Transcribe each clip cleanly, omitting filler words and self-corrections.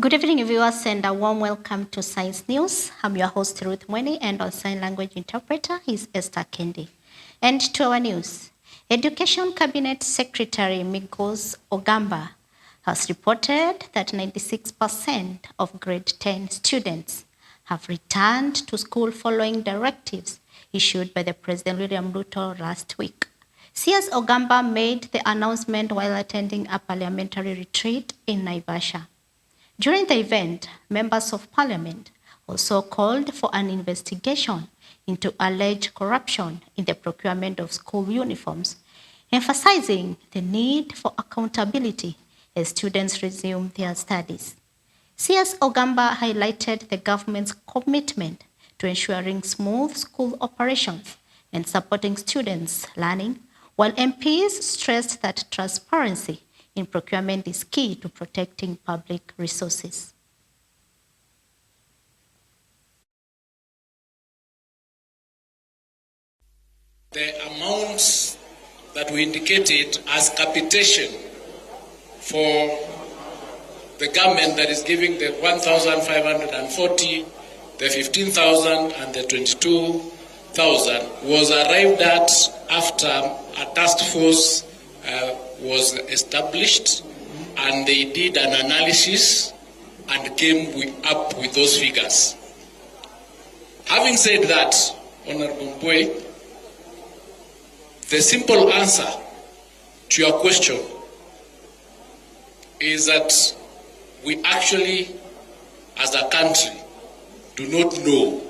Good evening, viewers, and a warm welcome to Science News. I'm your host, Ruth Mweni, and our sign language interpreter is Esther Kendi. And to our news, Education Cabinet Secretary Migos Ogamba has reported that 96% of grade 10 students have returned to school following directives issued by the President William Ruto last week. CS Ogamba made the announcement while attending a parliamentary retreat in Naivasha. During the event, members of parliament also called for an investigation into alleged corruption in the procurement of school uniforms, emphasizing the need for accountability as students resume their studies. CS Ogamba highlighted the government's commitment to ensuring smooth school operations and supporting students' learning, while MPs stressed that transparency in procurement is key to protecting public resources. The amounts that we indicated as capitation for the government, that is giving the 1,540, the 15,000 and the 22,000, was arrived at after a task force was established, and they did an analysis and came up with those figures. Having said that, Honorable Mbwe, the simple answer to your question is that we actually, as a country, do not know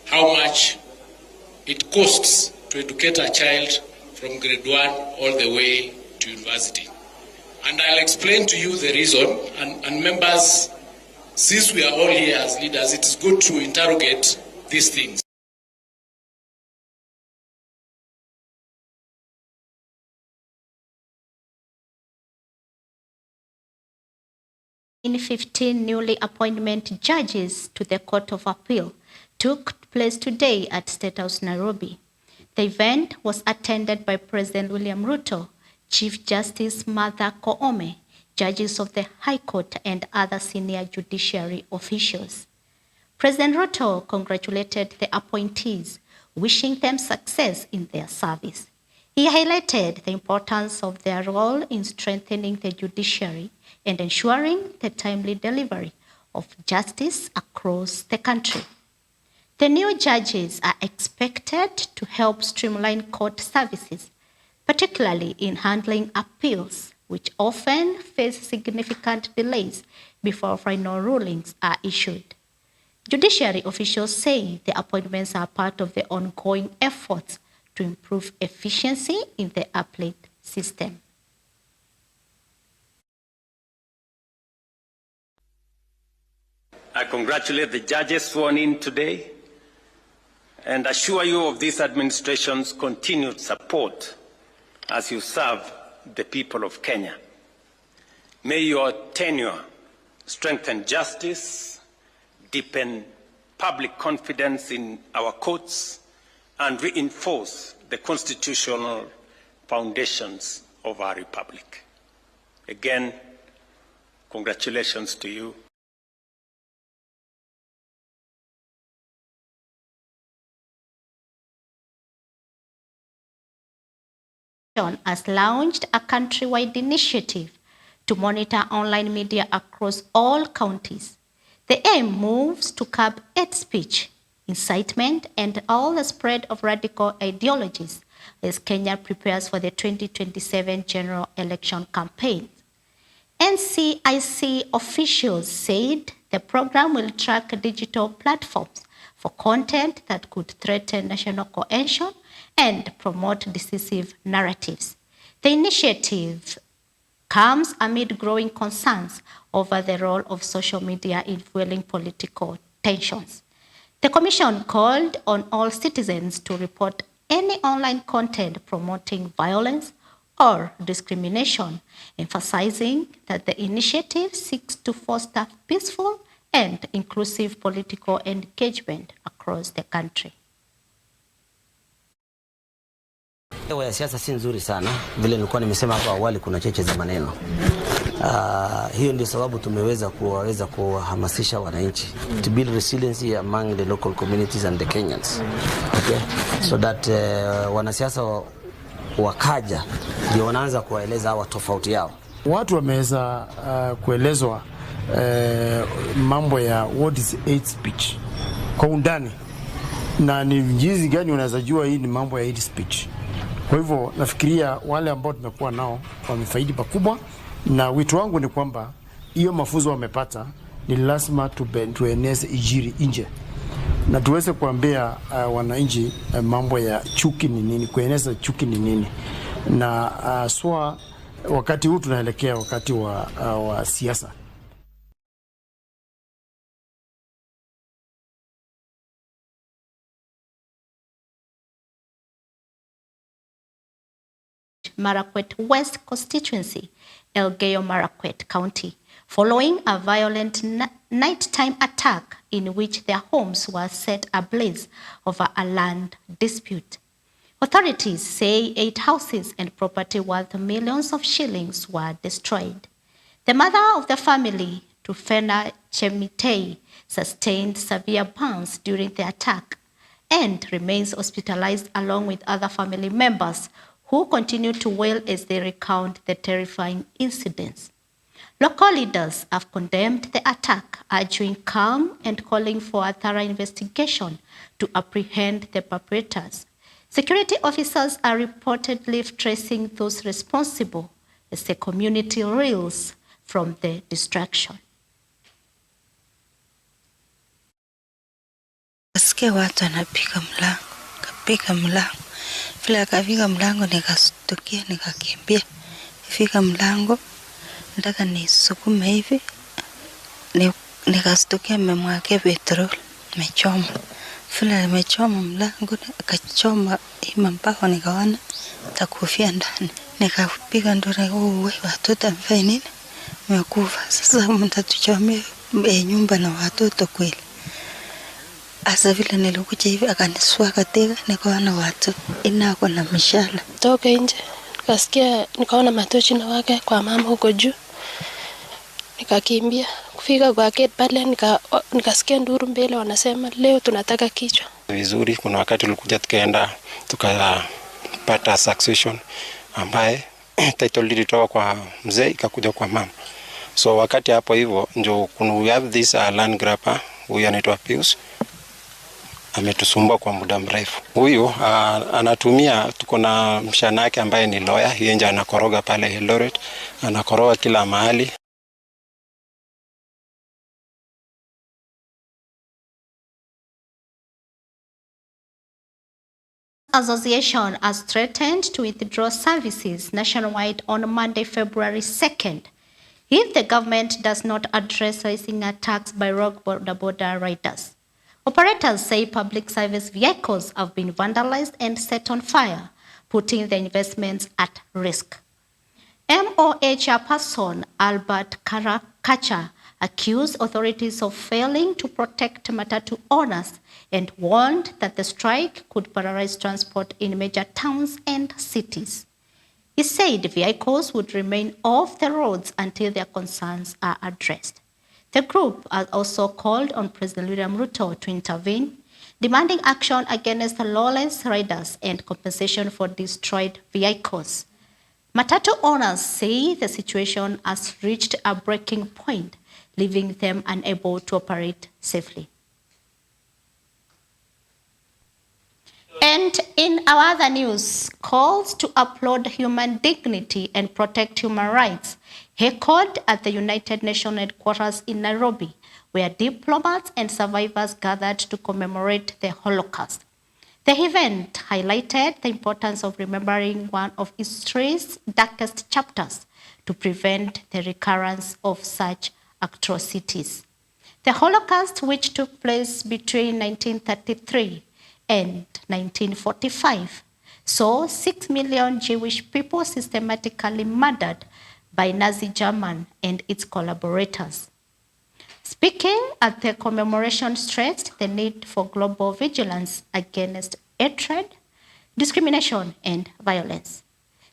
how much it costs to educate a child from grade 1 all the way to university. And I'll explain to you the reason. And members, since we are all here as leaders, it is good to interrogate these things. In 15 newly appointed judges to the Court of Appeal took place today at State House, Nairobi. The event was attended by President William Ruto, Chief Justice Martha Koome, judges of the High Court, and other senior judiciary officials. President Ruto congratulated the appointees, wishing them success in their service. He highlighted the importance of their role in strengthening the judiciary and ensuring the timely delivery of justice across the country. The new judges are expected to help streamline court services, particularly in handling appeals, which often face significant delays before final rulings are issued. Judiciary officials say the appointments are part of the ongoing efforts to improve efficiency in the appellate system. I congratulate the judges sworn in today and assure you of this administration's continued support as you serve the people of Kenya. May your tenure strengthen justice, deepen public confidence in our courts, and reinforce the constitutional foundations of our republic. Again, congratulations to you. Has launched a countrywide initiative to monitor online media across all counties. The aim moves to curb hate speech, incitement, and all the spread of radical ideologies as Kenya prepares for the 2027 general election campaign. NCIC officials said the program will track digital platforms for content that could threaten national cohesion and promote decisive narratives. The initiative comes amid growing concerns over the role of social media in fueling political tensions. The Commission called on all citizens to report any online content promoting violence or discrimination, emphasizing that the initiative seeks to foster peaceful and inclusive political engagement across the country. Hewa ya siasa si nzuri sana, vile nilikuwa nimesema hapo awali, kuna cheche za maneno. Hiyo ndio sababu tumeweza kuhamasisha wananchi to build resiliency among the local communities and the Kenyans. Okay? So that wanasiasa wakaja ndio wanaanza kuwaeleza hawa tofauti yao. Watu wameweza kuelezwa mambo ya what is hate speech kwa undani na ni jinsi gani unaweza jua hii ni mambo ya hate speech. Kwa hivyo nafikiria wale ambao tumekuwa nao wamefaidi pakubwa, na wito wangu ni kwamba hiyo mafunzo wamepata ni lazima tueneze Injili nje na tuweze kuambia wananchi mambo ya chuki ni nini, kueneza chuki ni nini. Na wakati huu tunaelekea wakati wa siasa. Marakwet West constituency, Elgeyo Marakwet County, following a violent nighttime attack in which their homes were set ablaze over a land dispute. Authorities say 8 houses and property worth millions of shillings were destroyed. The mother of the family, Tufena Chemitei, sustained severe burns during the attack and remains hospitalized along with other family members who continue to wail as they recount the terrifying incidents. Local leaders have condemned the attack, urging calm and calling for a thorough investigation to apprehend the perpetrators. Security officers are reportedly tracing those responsible as the community reels from the destruction. Nasikia watu wanapiga mlango, kapiga mlango. Vile akafika mlango nikastukia, nikakimbia. Fika mlango, nataka nisukume hivi. Nikastukia memwake petrol, mechoma. Vile mechoma mlango, akachoma ima mpaka nikaona takufia ndani. Nikapiga nduru, uwe watoto mfanya nini? Mekufa. Sasa mtatuchomea nyumba na watoto kweli. Asa vile nilikuja hivi akanisua katika nikaona watu inako na mishale. Toka nje nikasikia, nikaona matochi na wake kwa mama huko juu. Nikakimbia kufika kwa gate pale, nikasikia nduru mbele wanasema leo tunataka kichwa. Vizuri, kuna wakati tulikuja tukaenda tukapata succession ambaye title ilitoka kwa mzee ikakuja kwa mama. So wakati hapo hivyo ndio we have this land grabber huyu anaitwa Pius. Ametusumbua kwa muda mrefu. Huyu anatumia, tuko na mshana yake ambaye ni lawyer, yeye ndiye anakoroga pale Eldoret, anakoroga kila mahali. Association has threatened to withdraw services nationwide on Monday, February 2nd, if the government does not address rising attacks by rogue border riders. Operators say public service vehicles have been vandalized and set on fire, putting the investments at risk. MOA chairperson Albert Kacha accused authorities of failing to protect Matatu owners and warned that the strike could paralyze transport in major towns and cities. He said vehicles would remain off the roads until their concerns are addressed. The group has also called on President William Ruto to intervene, demanding action against the lawless riders and compensation for destroyed vehicles. Matatu owners say the situation has reached a breaking point, leaving them unable to operate safely. And in our other news, calls to uphold human dignity and protect human rights echoed at the United Nations headquarters in Nairobi, where diplomats and survivors gathered to commemorate the Holocaust. The event highlighted the importance of remembering one of history's darkest chapters to prevent the recurrence of such atrocities. The Holocaust, which took place between 1933 and 1945, saw 6 million Jewish people systematically murdered by Nazi Germany and its collaborators. Speaking at the commemoration stressed the need for global vigilance against hatred, discrimination, and violence.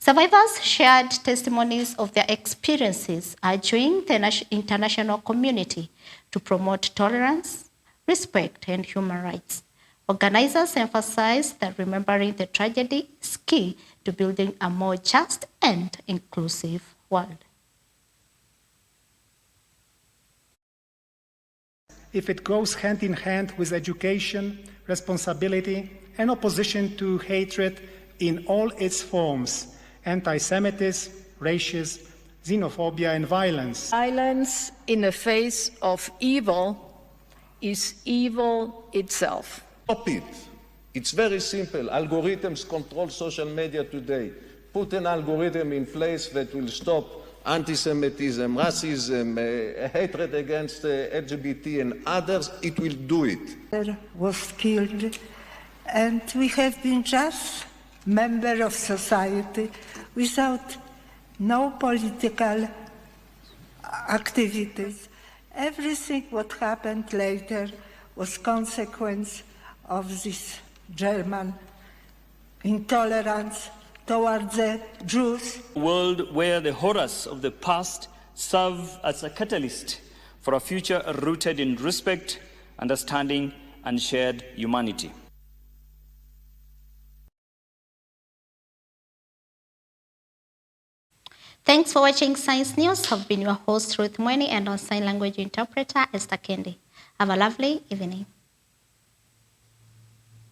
Survivors shared testimonies of their experiences, urging the international community to promote tolerance, respect, and human rights. Organizers emphasized that remembering the tragedy is key to building a more just and inclusive world. If it goes hand in hand with education, responsibility, and opposition to hatred in all its forms, anti-Semitism, racism, xenophobia, and violence. Silence in the face of evil is evil itself. Stop it. It's very simple. Algorithms control social media today. Put an algorithm in place that will stop anti-Semitism, racism, hatred against LGBT and others. It will do it. Was killed, and we have been just member of society without no political activities. Everything what happened later was consequence of this German intolerance towards the Jews. A world where the horrors of the past serve as a catalyst for a future rooted in respect, understanding, and shared humanity. Thanks for watching Science News. I've been your host, Ruth Mweni, and our sign language interpreter, Esther Kendi. Have a lovely evening.